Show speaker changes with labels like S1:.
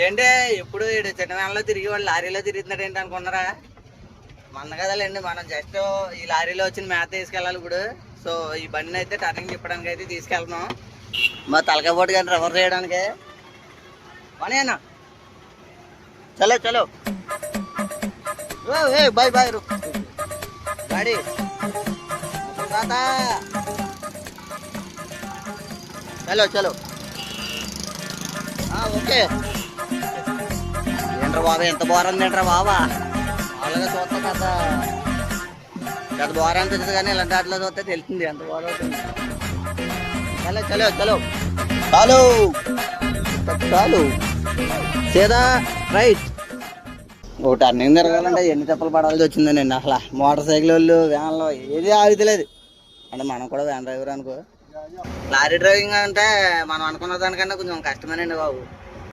S1: ఏంటి ఎప్పుడు చిన్న వ్యాన్లో తిరిగి వాళ్ళు లారీలో తిరుగుతున్నాడు ఏంటి అనుకున్నారా? మన కదాలండి, మనం జస్ట్ ఈ లారీలో వచ్చిన మేత తీసుకెళ్ళాలి ఇప్పుడు. సో ఈ బండిని అయితే టర్నింగ్ తిప్పడానికి అయితే తీసుకెళ్తున్నాం, మా తలకాయ పోటు కానీ రివర్ చేయడానికి. పని అన్న చలో చలో బాయ్ బాయ్ గాడి చలో చలో. ఓకే ఏంట్రా బాబా, ఎంత బాగుంది ఏంట్రా బాబా. వాళ్ళగా చూస్తే పెద్ద బోర అని తెలుసు కానీ ఇలాంటి వాటిలో చూస్తే తెలుస్తుంది ఎంత బాగుంటుంది. చలో చలో చలో చాలు చాలు సీదా రైట్. ఓ టర్నింగ్ తిరగాలంటే ఎన్ని చెప్పలు పడాల్సి వచ్చింది నేను. అసలు మోటార్ సైకిల్ వాళ్ళు వ్యాన్లో ఏది ఆగుతలేదు. అంటే మనం కూడా వ్యాన్ డ్రైవర్ అనుకో. లారీ డ్రైవింగ్ అంటే మనం అనుకున్న దానికన్నా కొంచెం కష్టమేనండి బాబు.